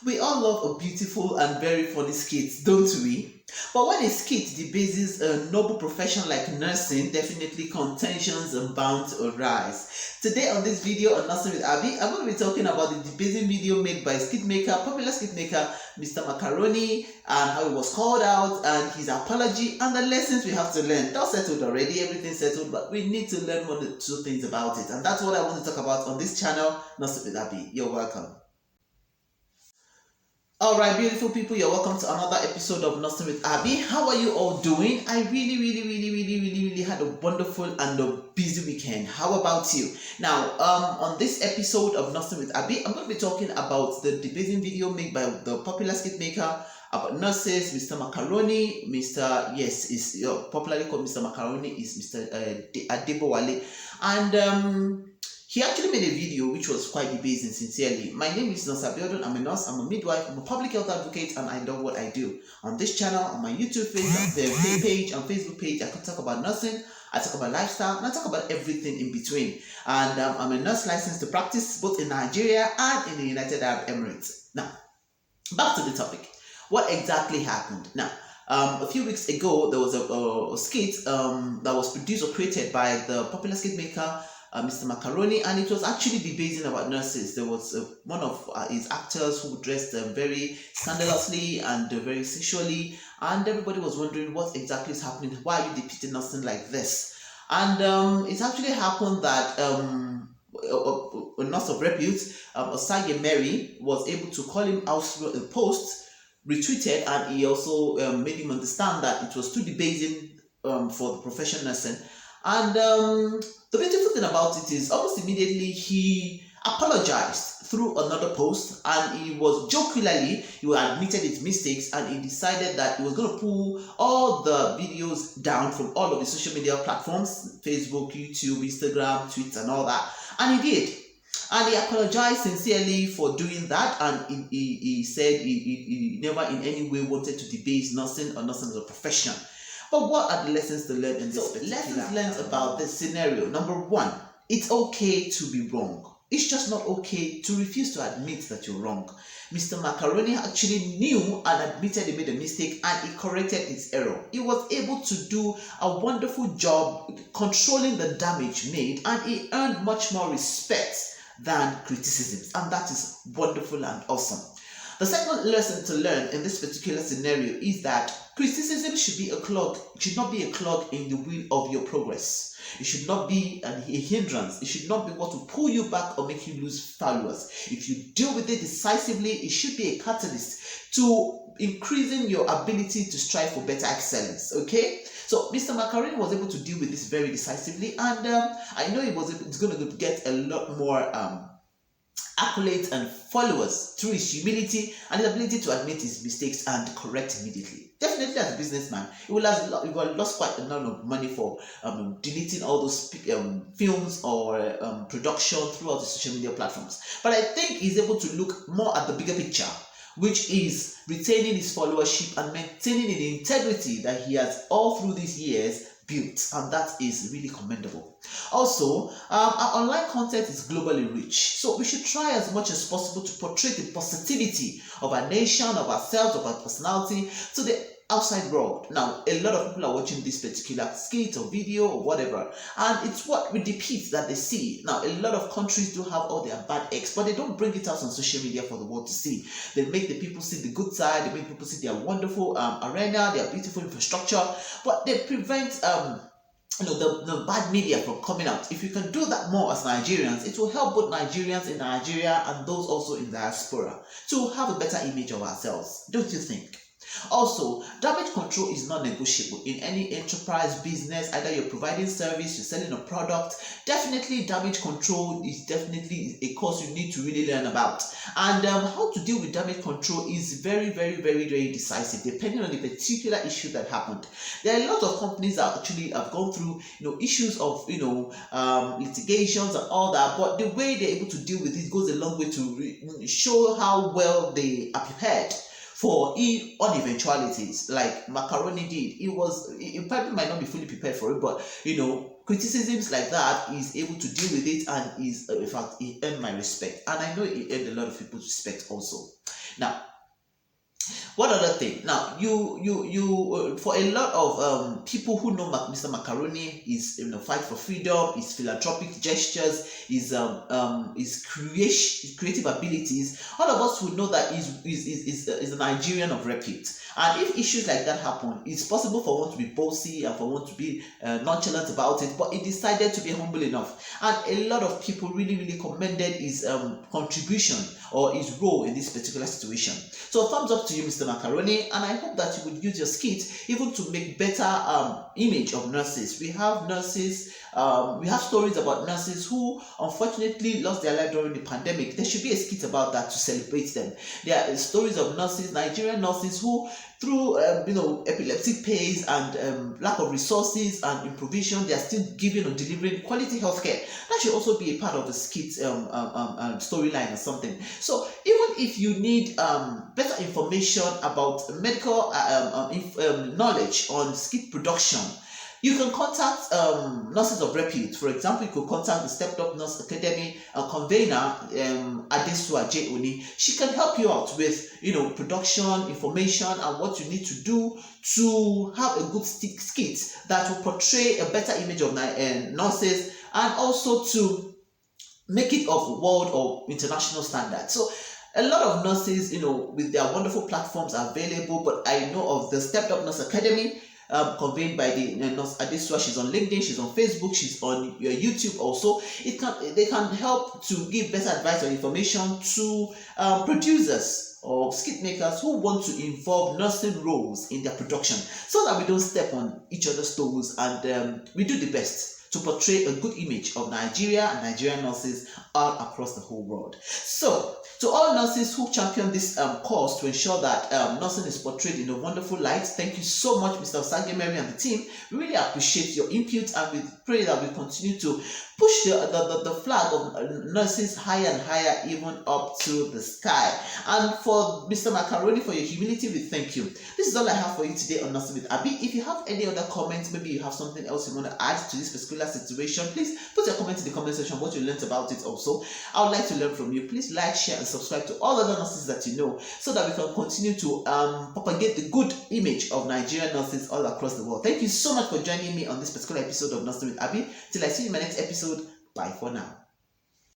We all love a beautiful and very funny skit, don't we? But when a skit debases a noble profession like nursing, definitely contentions are bound to arise. Today on this video on Nursing with Abby, I'm going to be talking about the debasing video made by popular skit maker, Mr. Macaroni, and how he was called out, and his apology, and the lessons we have to learn. That's settled already, everything's settled, but we need to learn one or two things about it. And that's what I want to talk about on this channel, Nursing with Abby. You're welcome. Alright, beautiful people, you're welcome to another episode of Nursing with Abby. How are you all doing? I really had a wonderful and a busy weekend. How about you? Now, on this episode of Nursing with Abby, I'm going to be talking about the debasing video made by the popular skit maker about nurses, Mr. Macaroni. Is popularly called Mr. Macaroni, is Mr. Adebowale. And he actually made a video which was quite debasing, sincerely. My name is Nurse Abiodun. I'm a nurse, I'm a midwife, I'm a public health advocate, and I love what I do. On this channel, on my YouTube page, and Facebook page, I can talk about nursing, I talk about lifestyle, and I talk about everything in between. And I'm a nurse licensed to practice both in Nigeria and in the United Arab Emirates. Now, back to the topic. What exactly happened? Now, a few weeks ago, there was a skit that was produced or created by the popular skit maker, Mr. Macaroni, and it was actually debasing about nurses. There was one of his actors who dressed very scandalously and very sexually, and everybody was wondering what exactly is happening. Why are you depicting nursing like this? And it actually happened that a nurse of repute, Osage Mary, was able to call him out through a post, retweeted, and he also made him understand that it was too debasing for the profession nursing. And the beautiful thing about it is almost immediately he apologized through another post, and he admitted his mistakes, and he decided that he was going to pull all the videos down from all of the social media platforms, Facebook, YouTube, Instagram, Twitter, and all that. And he did. And he apologized sincerely for doing that, and he said he never in any way wanted to debase nursing or nursing as a profession. But what are the lessons to learn in this particular? Lessons learned about this scenario. Number one, it's okay to be wrong. It's just not okay to refuse to admit that you're wrong. Mr. Macaroni actually knew and admitted he made a mistake, and he corrected his error. He was able to do a wonderful job controlling the damage made, and he earned much more respect than criticisms, and that is wonderful and awesome. The second lesson to learn in this particular scenario is that criticism should not be a clog in the wheel of your progress. It should not be a hindrance. It should not be what will pull you back or make you lose followers. If you deal with it decisively, it should be a catalyst to increasing your ability to strive for better excellence. Okay? So Mr. Macaroni was able to deal with this very decisively, and I know it's going to get a lot more accolades and followers through his humility and his ability to admit his mistakes and correct immediately. Definitely, as a businessman, he will have lost quite a lot of money for deleting all those films or production throughout the social media platforms. But I think he's able to look more at the bigger picture, which is retaining his followership and maintaining the integrity that he has all through these years built, and that is really commendable. Also, our online content is globally rich, so we should try as much as possible to portray the positivity of our nation, of ourselves, of our personality to the outside world. Now, a lot of people are watching this particular skit or video or whatever, and it's what we depict that they see. Now, a lot of countries do have all their bad eggs, but they don't bring it out on social media for the world to see. They make the people see the good side, they make people see their wonderful arena, their beautiful infrastructure, but they prevent the bad media from coming out. If you can do that more as Nigerians, it will help both Nigerians in Nigeria and those also in diaspora to have a better image of ourselves, don't you think? Also, damage control is non-negotiable in any enterprise business. Either you're providing service, you're selling a product, definitely damage control is definitely a course you need to really learn about. And how to deal with damage control is very decisive depending on the particular issue that happened. There are a lot of companies that actually have gone through issues of litigations and all that, but the way they're able to deal with it goes a long way to show how well they are prepared for on eventualities, like Macaroni did. He probably might not be fully prepared for it, but criticisms like that, he's able to deal with it, and in fact, he earned my respect, and I know he earned a lot of people's respect also. Now, what other thing? Now, for a lot of people who know Mr. Macaroni, is fight for freedom, his philanthropic gestures, his creative abilities. All of us would know that is a Nigerian of repute. And if issues like that happen, it's possible for one to be bossy and for one to be nonchalant about it, but he decided to be humble enough. And a lot of people really commended his contribution or his role in this particular situation. So thumbs up to you, Mr. Macaroni, and I hope that you would use your skit even to make better image of nurses. We have nurses, we have stories about nurses who unfortunately lost their life during the pandemic. There should be a skit about that to celebrate them. There are stories of nurses, Nigerian nurses, who through epileptic pains and lack of resources and improvisation, they are still giving or delivering quality healthcare. That should also be a part of the skit storyline or something. So even if you need better information about medical knowledge on skit production, you can contact nurses of repute. For example, you could contact the Stepped Up Nurse Academy convener, Adesua J. Oni. She can help you out with production information and what you need to do to have a good skit that will portray a better image of nurses, and also to make it of world or international standards. So a lot of nurses, with their wonderful platforms are available, but I know of the Stepped Up Nurse Academy, convened by the nurse Adesua. She's on LinkedIn, she's on Facebook, she's on your YouTube also. They can help to give better advice or information to producers or skit makers who want to involve nursing roles in their production, so that we don't step on each other's toes, and we do the best to portray a good image of Nigeria and Nigerian nurses all across the whole world. So, to all nurses who champion this cause to ensure that nursing is portrayed in a wonderful light, thank you so much, Mr. Osagemeri and the team. We really appreciate your input, and we pray that we continue to push the flag of nurses higher and higher, even up to the sky. And for Mr. Macaroni, for your humility, we thank you. This is all I have for you today on Nursing with Abby. If you have any other comments, maybe you have something else you want to add to this particular situation, please put your comment in the comment section, what you learned about it also. I would like to learn from you. Please like, share, and subscribe to all other nurses that you know, so that we can continue to propagate the good image of Nigerian nurses all across the world. Thank you so much for joining me on this particular episode of Nursing with Abby. Till I see you in my next episode. Bye for now.